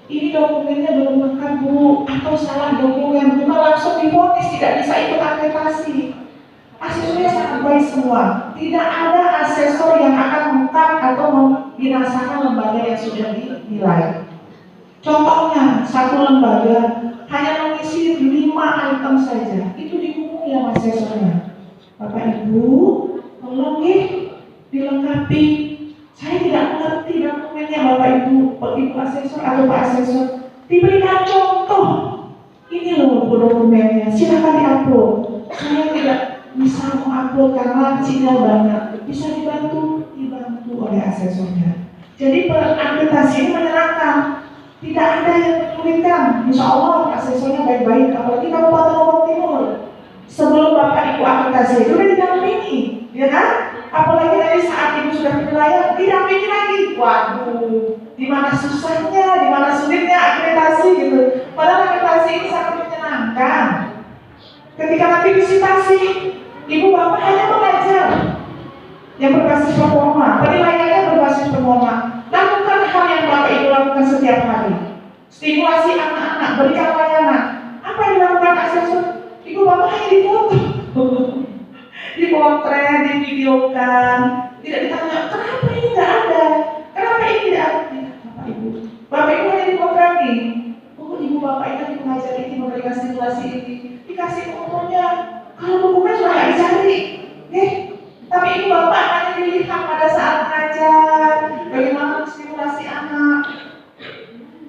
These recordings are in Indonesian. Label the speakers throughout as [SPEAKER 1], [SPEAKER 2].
[SPEAKER 1] ini dokumennya belum lengkap Bu, atau salah dokumen, bukan langsung divonis tidak bisa ikut akreditasi. Asesornya sangat baik semua, tidak ada asesor yang akan mengungkap atau membinasakan lembaga yang sudah dinilai. Contohnya, satu lembaga hanya mengisi 5 item saja, itu dihukum ya asesornya. Bapak Ibu, tolong dilengkapi. Saya tidak mengerti dokumennya Bapak Ibu, Ibu asesor atau Pak asesor. Diberikan contoh. Ini loh dokumennya, silakan diupload. Saya tidak bisa mengupload karena sinyal banyak. Bisa dibantu oleh asesornya. Jadi akreditasi ini menyenangkan. Tidak ada yang menyulitkan. Insya Allah asesornya baik-baik. Apalagi Kabupaten Lombok Timur. Sebelum Bapak Ibu akreditasi itu sudah didampingi, ya kan? Apalagi nanti saat Ibu sudah penilaian, didampingi lagi. Waduh, di mana susahnya, di mana sulitnya akreditasi gitu. Padahal akreditasi ini sangat menyenangkan. Ketika nanti visitasi, Ibu Bapak hanya mengajar yang berbasis performa, penilaiannya berbasis performa. Lakukan hal yang Bapak Ibu lakukan setiap hari. Stimulasi anak-anak, berikan layanan. Apa yang dilakukan asesor? Ibu Bapak hanya difoto, dipotret, divideokan, tidak ditanya kenapa ini tidak ada, kenapa ini tidak ada. Bapak Ibu hanya diprogrami. Oh, Ibu Bapak ini mengajar ini, memberikan stimulasi ini, dikasih fotonya. Kalau dokumen sudah nggak dicari, tapi Ibu Bapak hanya dilihat pada saat mengajar, bagaimana stimulasi anak.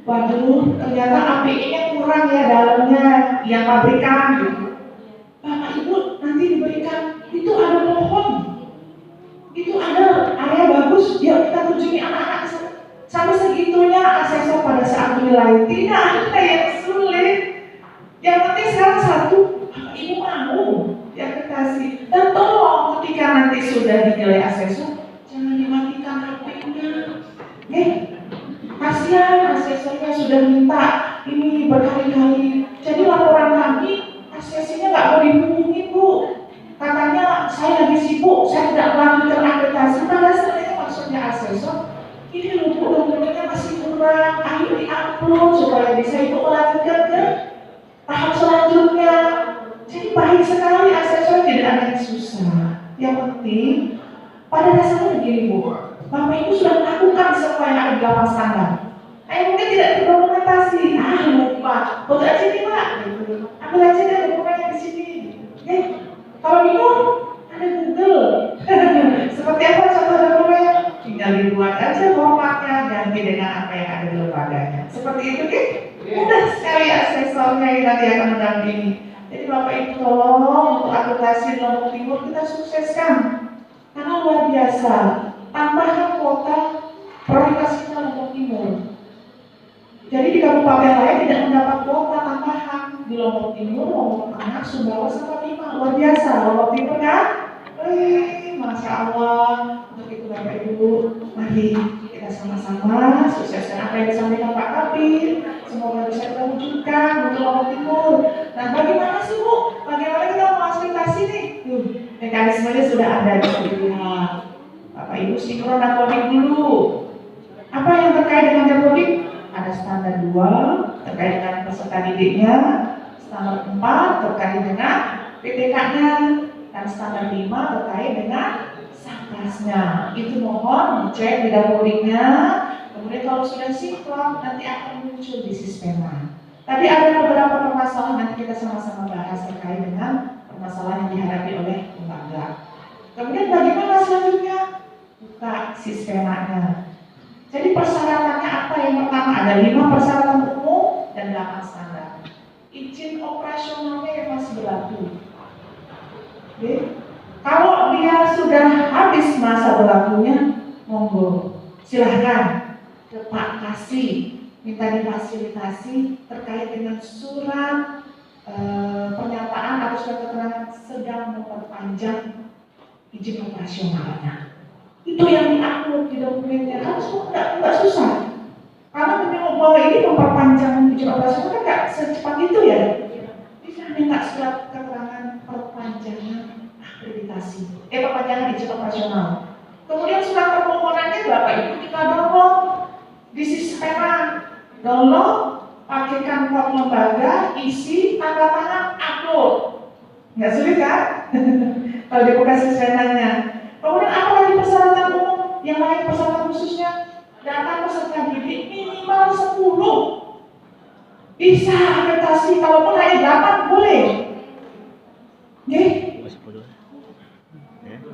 [SPEAKER 1] Waduh, ternyata API-nya kurang ya dalamnya, yang pabrikan gitu. Bapak Ibu nanti diberikan, itu ada pohon, itu ada area bagus, ya kita kunjungi anak-anak. Sampai segitunya asesor pada saat menilai, tidak ada yang sulit. Yang penting sekarang satu, Bapak Ibu mau diakreditasi. Dan tolong ketika nanti sudah dinilai asesor, jangan dimatikan HP-nya. Kasihan asesornya sudah minta ini berkali-kali. Jadi laporan kami, asesinya nggak mau dihubungi Bu. Katanya saya lagi sibuk, saya tidak melanjutkan akreditasi. Padahal sebenarnya maksudnya asesor, ini loh Bu, dokumennya masih kurang, ayo di-upload supaya bisa Ibu melanjutkan ke tahap selanjutnya. Jadi baik sekali asesor, tidak ada yang susah. Yang penting pada dasarnya begini Bu, Bapak Ibu sudah melakukan semua yang ada di lapangan standar. Mungkin tidak terdokumentasi, lupa, foto aja nih Pak, ambil aja deh dokumennya di sini. Kalau bingung, ada Google. Seperti apa contoh dokumennya? Tinggal dibuat aja formatnya, ganti dengan apa yang ada di lembaganya. Seperti itu mudah sekali asesornya yang nanti akan mendampingi. Jadi Bapak Ibu tolong untuk akreditasi Lombok Timur kita sukseskan. Karena luar biasa, tambahan kuota prioritasnya Lombok Timur. Jadi di kabupaten lain tidak mendapat kuota tambahan. Di Lombok Timur, Lombok Tengah, Sumbawa sama Bima. Luar biasa, Lombok Timur kan? Masya Allah. Untuk itu Bapak Ibu, mari kita sama-sama sukseskan apa yang disampaikan Pak Kapil. Semoga bisa kita wujudkan untuk Lombok Timur. Nah, bagaimana sih Bu? Bagaimana kita memfasilitasi nih? Mekanismenya sudah ada, bisa dilihat. Bapak Ibu sinkron dan coding dulu. Apa yang terkait dengan coding? Ada standar 2 terkait dengan peserta didiknya, standar 4 terkait dengan PTK-nya, dan standar 5 terkait dengan satgasnya. Itu mohon dicek di codingnya. Kemudian kalau sudah sinkron nanti akan muncul di sistemnya. Tadi ada beberapa permasalahan, nanti kita sama-sama bahas terkait dengan permasalahan yang dihadapi oleh lembaga. Kemudian bagaimana selanjutnya? Buka sistemnya. Jadi persyaratannya apa? Yang pertama ada 5 persyaratan umum dan 8 standar. Izin operasionalnya yang masih berlaku. Kalau dia sudah habis masa berlakunya, monggo silahkan ke Pak Kasih, minta difasilitasi terkait dengan surat pernyataan atau surat keterangan sedang memperpanjang izin operasionalnya. Itu yang diupload di dokumennya, kan nggak susah. Karena menurut bahwa ini memperpanjang izin operasional kan nggak secepat itu ya. Bisa minta surat keterangan perpanjangan akreditasi, perpanjangan izin operasional. Kemudian surat permohonannya Bapak Ibu kita download di sistemnya. download, pakaikan kod lembaga, isi, tanda tangan, upload. Nggak sulit kan? Kalau dibuka sesuaiannya. Kemudian apa lagi persyaratan umum? Yang lain persyaratan khususnya, data peserta didik minimal 10. Bisa akreditasi, kalaupun hanya 8 boleh. Oke?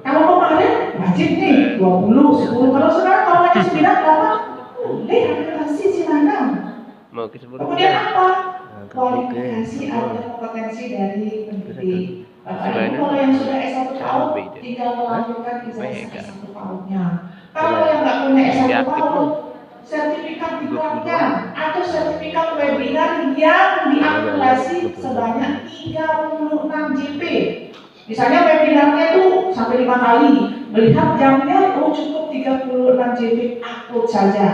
[SPEAKER 1] Kalau kemarin wajib nih 20, 10. Kalau sekarang kalau hanya 9, 8 boleh akreditasi, silakan. Kemudian apa? Kualifikasi atau kompetensi dari pendidik. Bapak Ibu kalau yang sudah S1 tahun tinggal melanjutkan ijazah S1 tahunnya. Kalau yang nggak punya S1 tahun, sertifikat dikeluarkan atau sertifikat webinar yang diakumulasi sebanyak 36 JP. Misalnya webinarnya itu sampai 5 kali, melihat jamnya cukup 36 JP, upload saja.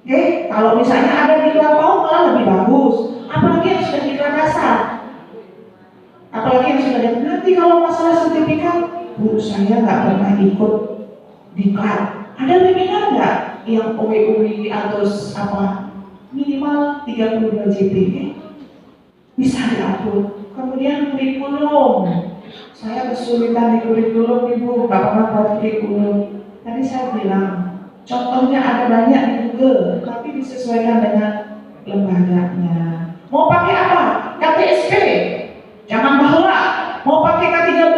[SPEAKER 1] Oke, kalau misalnya ada di luar tahun malah lebih bagus. Apalagi yang sudah di kelas dasar. Apalagi yang sudah nanti kalau masalah sertifikat, Bu, saya nggak pernah ikut diklat. Ada webinar nggak yang OWI atau apa minimal 32 JP? Bisa diupload. Kemudian kurikulum. Saya kesulitan di kurikulum, Ibu, nggak pernah buat kurikulum. Tadi saya bilang, contohnya ada banyak di Google, tapi disesuaikan dengan lembaganya. Mau pakai apa? KTSP, jangan bahwa. Mau pakai K13,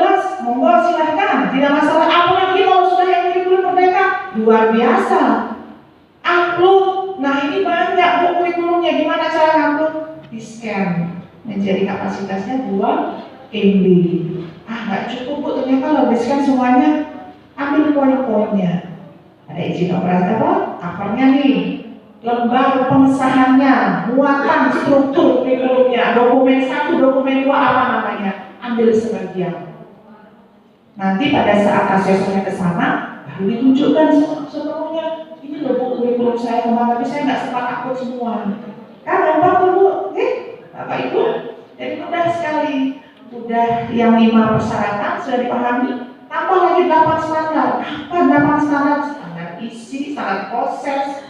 [SPEAKER 1] monggo silahkan, tidak masalah. Apalagi kalau sudah yang kurikulum merdeka, luar biasa. Upload, nah ini banyak bu kurikulumnya. Gimana cara upload? Di scan, menjadi kapasitasnya 2 MB. Nggak cukup bu, ternyata kalau di scan semuanya, ambil poin-poinnya. Ada izin operasi apa? Covernya nih, lembar pengesahannya, muatan struktur kurikulumnya, dokumen 1, dokumen 2 apa namanya, ambil sebagian. Nanti pada saat asesornya ke sana, baru ditunjukkan sepenuhnya. Ini loh bu kurikulum saya kemarin, tapi saya nggak sempat upload semua. Kan gampang tuh bu, Bapak Ibu. Jadi mudah sekali. Udah yang 5 persyaratan sudah dipahami. Tambah lagi 8 standar. Apa 8 standar? Standar isi, standar proses,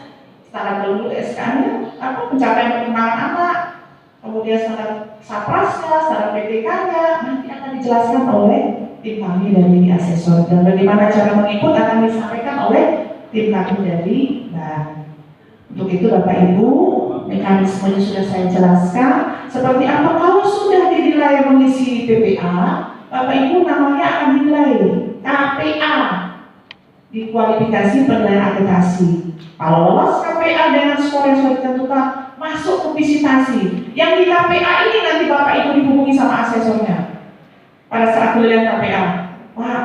[SPEAKER 1] standar dulu SK-nya, apa pencapaian perkembangan anak, kemudian standar saprasnya, standar PTK-nya, nanti akan dijelaskan oleh tim kami dari asesor. Dan bagaimana cara mengikut akan disampaikan oleh tim kami dari bank. Untuk itu Bapak Ibu, mekanismenya sudah saya jelaskan. Seperti apa kalau sudah dinilai mengisi PPA, Bapak Ibu namanya akan dinilai KPA di kualifikasi penilaian akreditasi. Kalau lolos KPA dengan skor yang sudah ditentukan, masuk ke visitasi. Yang di KPA ini nanti Bapak Ibu dihubungi sama asesornya. Pada saat penilaian KPA, Pak,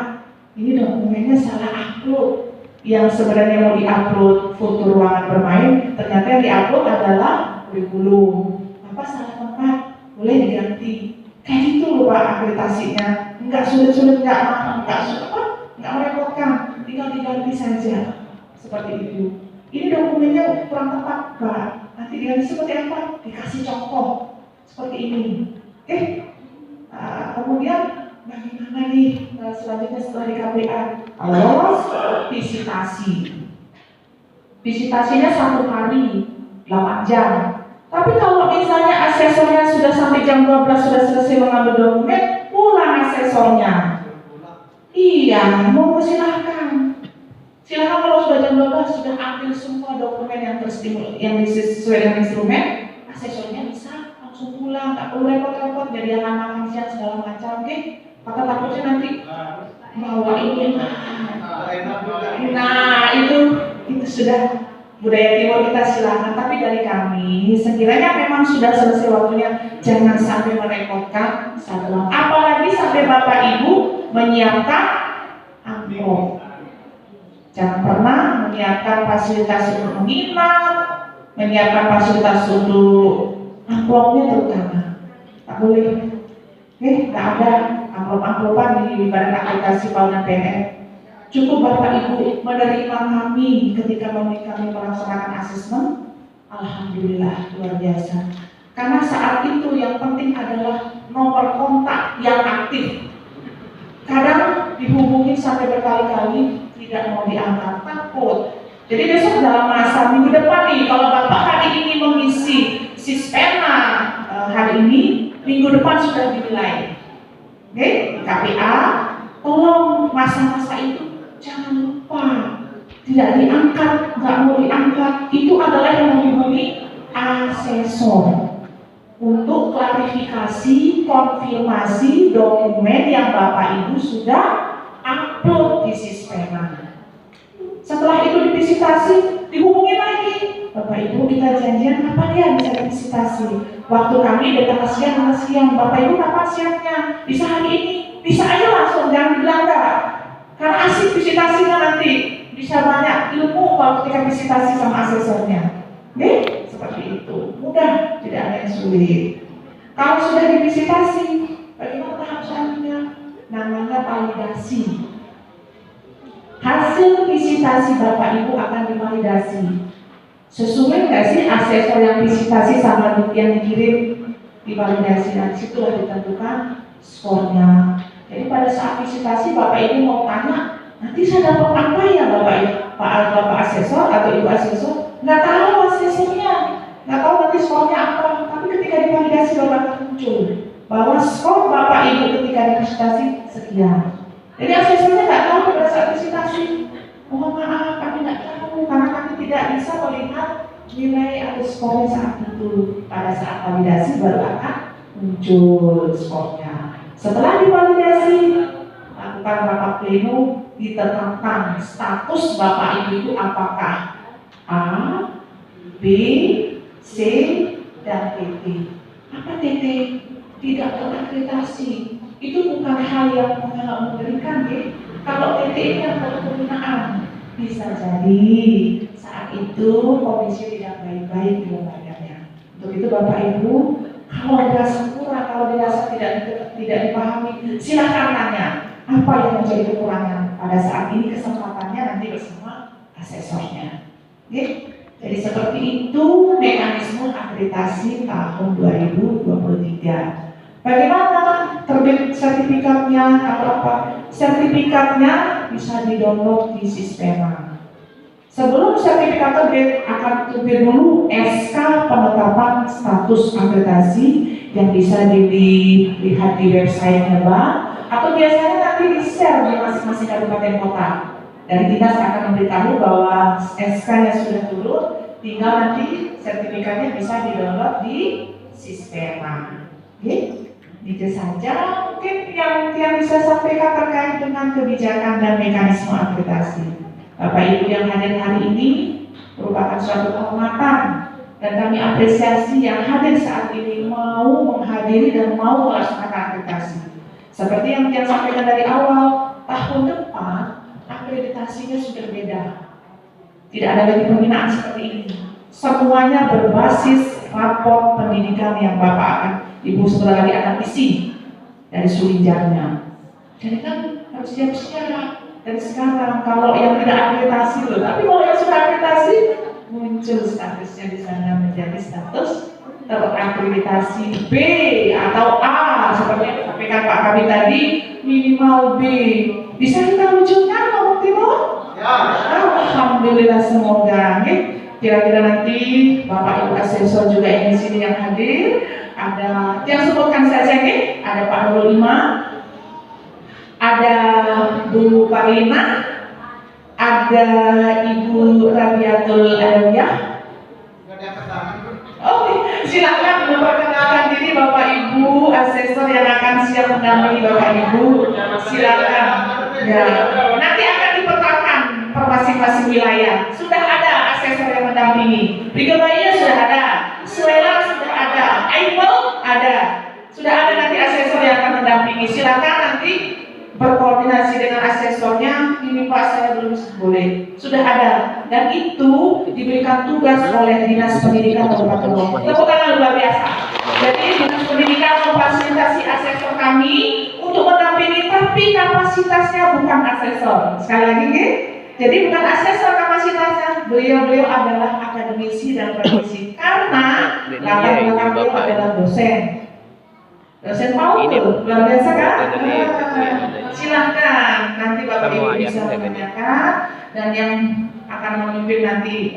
[SPEAKER 1] ini dokumennya salah upload. Yang sebenarnya mau diupload foto ruangan bermain, ternyata yang diupload adalah kurikulum. Apa salah tempat? Boleh diganti. Kayak gitu loh Pak akreditasinya. Enggak sulit-sulit, enggak mahal, enggak merepotkan. Tinggal diganti saja. Seperti itu. Ini dokumennya kurang tepat Pak. Nanti diganti seperti apa? Dikasih contoh. Seperti ini. Kemudian bagaimana nih selanjutnya setelah di KPA? Lolos visitasi. Visitasinya 1 hari 8 jam. Tapi kalau misalnya asesornya sudah sampai jam 12 sudah selesai mengambil dokumen, pulang asesornya. Iya, mau silahkan. Silahkan kalau sudah jam 12 sudah ambil semua dokumen yang sesuai dengan instrumen, asesornya bisa langsung pulang, tak perlu repot-repot jadi makan siang segala macam, Maka takutnya nanti bawa ini. Nah itu sudah budaya timur kita silahkan, tapi dari kami sekiranya memang sudah selesai waktunya, jangan sampai merepotkan satuan. Apalagi sampai Bapak Ibu menyiapkan amplop. Jangan pernah menyiapkan fasilitas untuk menginap, menyiapkan fasilitas untuk amplopnya terutama. Tak boleh. Nggak ada amplop-amplopan di badan aplikasi tahunan PNS. Cukup Bapak Ibu menerima kami ketika kami melaksanakan asesmen. Alhamdulillah luar biasa. Karena saat itu yang penting adalah nomor kontak yang aktif. Kadang dihubungi sampai berkali-kali tidak mau diangkat, takut. Jadi besok dalam masa minggu depan nih, kalau Bapak hari ini mengisi Sispena hari ini, minggu depan sudah dinilai. Oke, KPA, tolong masa-masa itu jangan lupa, tidak diangkat, nggak mau diangkat, itu adalah yang dihubungi asesor untuk klarifikasi, konfirmasi dokumen yang Bapak Ibu sudah upload di Sispena. Setelah itu divisitasi, dihubungi lagi. Bapak Ibu kita janjian kapan ya bisa divisitasi? Waktu kami datang siang, Bapak Ibu kapan siangnya? Bisa hari ini, bisa aja langsung, jangan dilanggar. Karena asik visitasinya nanti, bisa banyak ilmu kalau ketika visitasi sama asesornya. Oke? Seperti itu, mudah, tidak ada yang sulit. Kalau sudah divisitasi, bagaimana tahap selanjutnya? Namanya validasi. Hasil visitasi Bapak Ibu akan divalidasi. Sesuai nggak sih asesor yang visitasi sama yang dikirim divalidasi, dan situlah ditentukan skornya. Jadi pada saat visitasi Bapak Ibu mau tanya, nanti saya dapat apa ya Bapak Ibu, Bapak asesor atau Ibu asesor? Nggak tahu asesornya, nggak tahu nanti skornya apa. Tapi ketika divalidasi Bapak muncul bahwa skor Bapak Ibu ketika divisitasi sekian. Jadi asesornya nggak tahu pada saat visitasi. Mohon maaf, kami nggak tahu karena kami tidak bisa melihat nilai atau skornya saat itu. Pada saat validasi baru akan muncul skornya. Setelah divalidasi, lakukan rapat pleno, ditetapkan status Bapak Ibu itu apakah A, B, C, dan TT. Apa TT? Tidak terakreditasi. Itu bukan hal yang mengerikan ya. Kalau TT ini yang penggunaan, bisa jadi saat itu komisi tidak baik-baik di lembaganya. Untuk itu Bapak Ibu, kalau dirasa kurang, kalau dirasa tidak dipahami, silakan tanya apa yang menjadi kekurangan. Pada saat ini kesempatannya nanti bersama asesornya. Oke? Jadi seperti itu mekanisme akreditasi tahun 2023. Bagaimana terbit sertifikatnya atau apa? Sertifikatnya bisa di-download di Sispena. Sebelum sertifikat terbit akan terbit dulu SK penetapan status akreditasi yang bisa dilihat di websitenya Bank, atau biasanya nanti di-share di masing-masing kabupaten kota. Dari dinas akan memberitahu bahwa SK-nya sudah turun, tinggal nanti sertifikatnya bisa di-download di Sispena. Oke? Itu saja mungkin yang bisa sampaikan terkait dengan kebijakan dan mekanisme akreditasi. Bapak Ibu yang hadir hari ini merupakan suatu kehormatan dan kami apresiasi yang hadir saat ini mau menghadiri dan mau melaksanakan akreditasi. Seperti yang kita sampaikan dari awal, tahun depan akreditasinya sudah beda. Tidak ada lagi pembinaan seperti ini. Semuanya berbasis raport pendidikan yang Bapak akan Ibu sebentar lagi akan isi dari sulinjarnya. Jadi kan harus siap-siap dari sekarang. Kalau yang tidak akreditasi loh, tapi kalau yang sudah akreditasi muncul statusnya di sana menjadi status terakreditasi B atau A seperti yang disampaikan Pak Kabit tadi, minimal B. Bisa kita wujudkan Pak Timo? Ya. Alhamdulillah, semoga ya. Kira-kira nanti Bapak Ibu asesor juga yang di sini yang hadir, ada yang sebutkan saja nih, ada Pak Nurul Imam, ada Bu Parlina, ada Ibu Rabiatul Alawiyah. Oke, silakan memperkenalkan diri Bapak Ibu asesor yang akan siap mendampingi Bapak Ibu. Silakan. Ya, nanti akan dipetakan per masing-masing wilayah. Sudah ada asesor yang mendampingi. Brigadier sudah ada, Suela sudah ada, Aibel ada. Sudah ada nanti asesor yang akan mendampingi. Silakan nanti berkoordinasi dengan asesornya. Ini Pak, saya belum boleh. Sudah ada, dan itu diberikan tugas oleh Dinas Pendidikan Kabupaten Lombok. Tepuk tangan luar biasa. Jadi Dinas Pendidikan memfasilitasi asesor kami untuk mendampingi, tapi kapasitasnya bukan asesor. Sekali lagi, nih. Jadi bukan asesor kapasitasnya, beliau adalah akademisi dan praktisi. Karena latar belakang beliau adalah dosen. Dosen mau luar biasa kan? Silahkan nanti Bapak Ibu bisa menanyakan dan yang akan memimpin nanti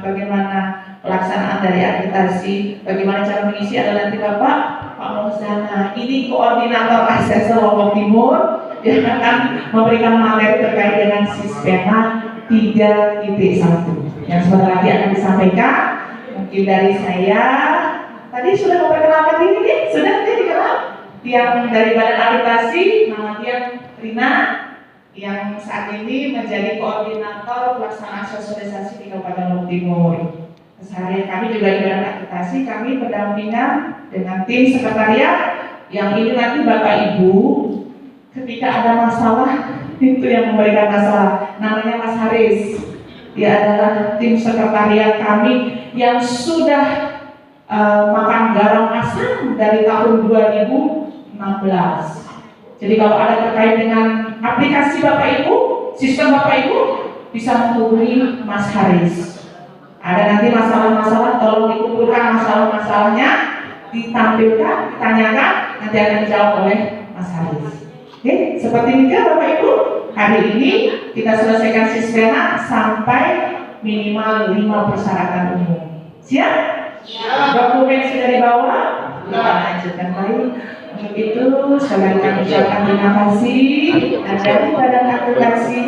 [SPEAKER 1] bagaimana pelaksanaan dari akreditasi, bagaimana cara mengisi adalah nanti Bapak Pak Mohzana. Ini koordinator ASESR Lombok Timur yang akan memberikan materi terkait dengan Sispena 3.1 yang sebentar lagi akan disampaikan. Mungkin dari saya tadi sudah memperkenalkan diri nih, sudah dikenal yang dari Badan Akreditasi, nama dia Rina, yang saat ini menjadi koordinator pelaksanaan sosialisasi di Kabupaten Lombok Timur. Sehari kami juga di Badan Akreditasi, kami berdampingan dengan tim sekretariat yang ini nanti Bapak Ibu ketika ada masalah itu yang memberikan masalah, namanya Mas Haris. Dia adalah tim sekretariat kami yang sudah makan garam asam dari tahun 2016. Jadi kalau ada terkait dengan aplikasi Bapak Ibu, sistem Bapak Ibu bisa menghubungi Mas Haris. Ada nanti masalah-masalah, tolong dikumpulkan masalah-masalahnya, ditampilkan, ditanyakan, nanti akan dijawab oleh Mas Haris. Oke, seperti ini Bapak Ibu, hari ini kita selesaikan Sispena sampai minimal 5 persyaratan umum. Siap? Ya. Dokumen sudah dibawa? Kita lanjutkan baik. Untuk itu, sekali kami ucapkan terima kasih dan dari Badan Akreditasi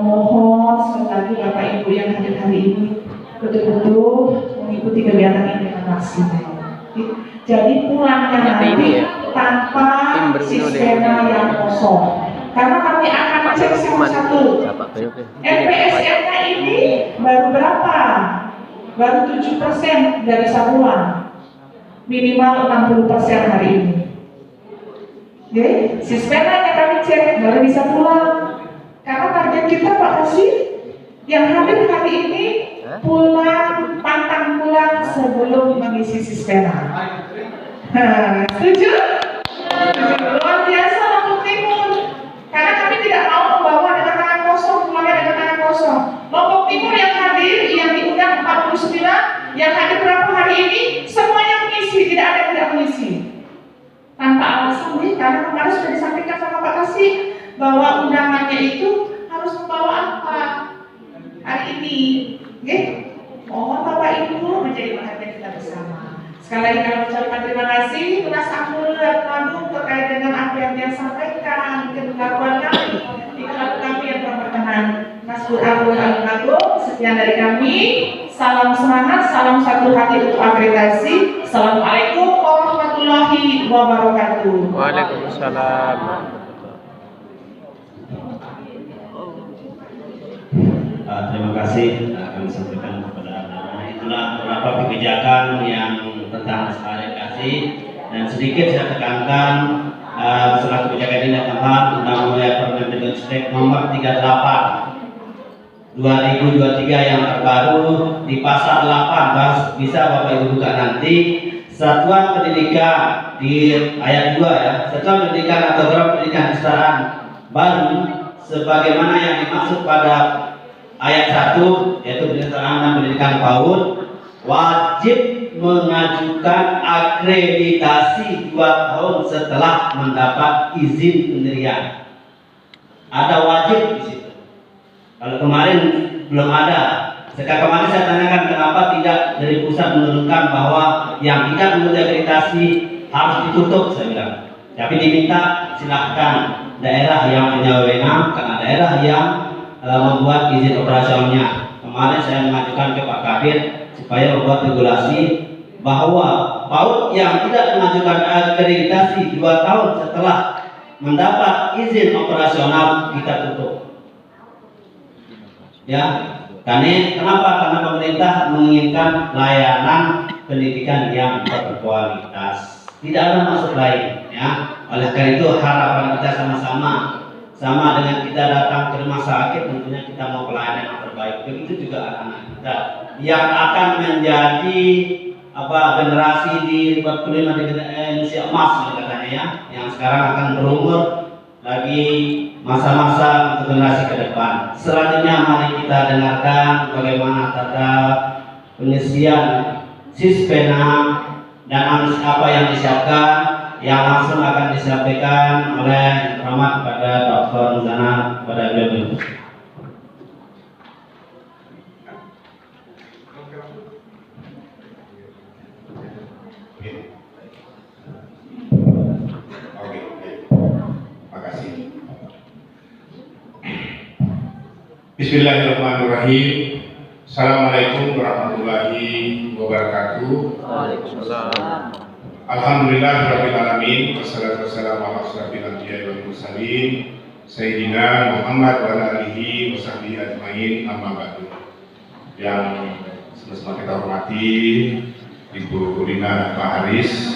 [SPEAKER 1] mohon sekali lagi Bapak Ibu yang hadir hari ini betul-betul mengikuti kegiatan ini dengan maksimal. Jadi pulangnya nanti tanpa Sispena yang kosong. Karena kami akan cek satu-satu. NPSM-nya ini baru berapa? Baru 7% dari sabuan. Minimal 60% hari ini. Oke, Sispena yang kami cek baru bisa pulang. Karena target kita Pak Kasih yang hadir hari ini pulang, pantang pulang sebelum mengisi Sispena. Setuju? Luar biasa Lombok Timur. Karena kami tidak mau membawa dengan tangan kosong, pulangnya dengan tangan kosong. Lombok Timur yang hadir, yang diundang 49, yang hadir berapa hari ini, semuanya mengisi, tidak ada yang tidak mengisi. Tanpa alasan nih, karena kemarin sudah disampaikan sama Pak Kasih bahwa undangannya itu harus membawa apa hari ini. Oke? Mohon Bapak Ibu menjadi perhatian kita bersama. Sekali lagi kami ucapkan terima kasih Tunas Amul dan Agung terkait dengan apa yang dia sampaikan, keberlakuan kami, iklan kami yang telah berkenan. Mas Amul dan Agung, sekian dari kami. Salam semangat, salam satu hati untuk akreditasi. Assalamualaikum warahmatullahi wabarakatuh.
[SPEAKER 2] Waalaikumsalam.
[SPEAKER 3] Terima kasih kami sampaikan kepada Anda. Itulah beberapa kebijakan yang tentang akreditasi dan sedikit saya tekankan setelah kebijakan ini adalah Undang-Undang Permendikbud Nomor 38 2023 yang terbaru di pasal 8 bisa Bapak Ibu buka nanti. Satuan pendidikan di ayat 2 ya, satuan pendidikan atau program pendidikan kesetaraan baru sebagaimana yang dimaksud pada ayat 1 yaitu kesetaraan dan pendidikan PAUD wajib mengajukan akreditasi 2 tahun setelah mendapat izin pendirian. Ada wajib di situ. Kalau kemarin belum ada. Sekarang kemarin saya tanyakan kenapa tidak dari pusat menurunkan bahwa yang tidak memiliki akreditasi harus ditutup, saya bilang. Tapi diminta silahkan daerah yang punya wewenang karena daerah yang membuat izin operasionalnya. Kemarin saya mengajukan ke Pak Kabir supaya membuat regulasi bahwa PAUD yang tidak mengajukan akreditasi 2 tahun setelah mendapat izin operasional kita tutup. Ya, kenapa? Karena pemerintah menginginkan layanan pendidikan yang berkualitas. Tidak ada maksud lain, ya. Oleh karena itu harapan kita sama dengan kita datang ke rumah sakit, tentunya kita mau pelayanan yang terbaik. Begitu juga anak-anak kita yang akan menjadi generasi di 45 di Indonesia emas katanya ya, yang sekarang akan berumur lagi masa-masa untuk generasi ke depan. Selanjutnya mari kita dengarkan bagaimana tata pengisian Sispena dan apa yang disiapkan, yang langsung akan disampaikan oleh yang terhormat kepada Dr. Mohzana kepada beliau.
[SPEAKER 2] Oke, baik. Makasih. Bismillahirrahmanirrahim. Assalamualaikum warahmatullahi wabarakatuh. Alhamdulillahirabbil alamin. Wassalatu wassalamu ala asyrofil anbiya'i wal mursalin Sayyidina Muhammad wa ala alihi wa sahbihi ajmain, amma ba'du. Yang sama-sama kita hormati Ibu Rina Pak Haris,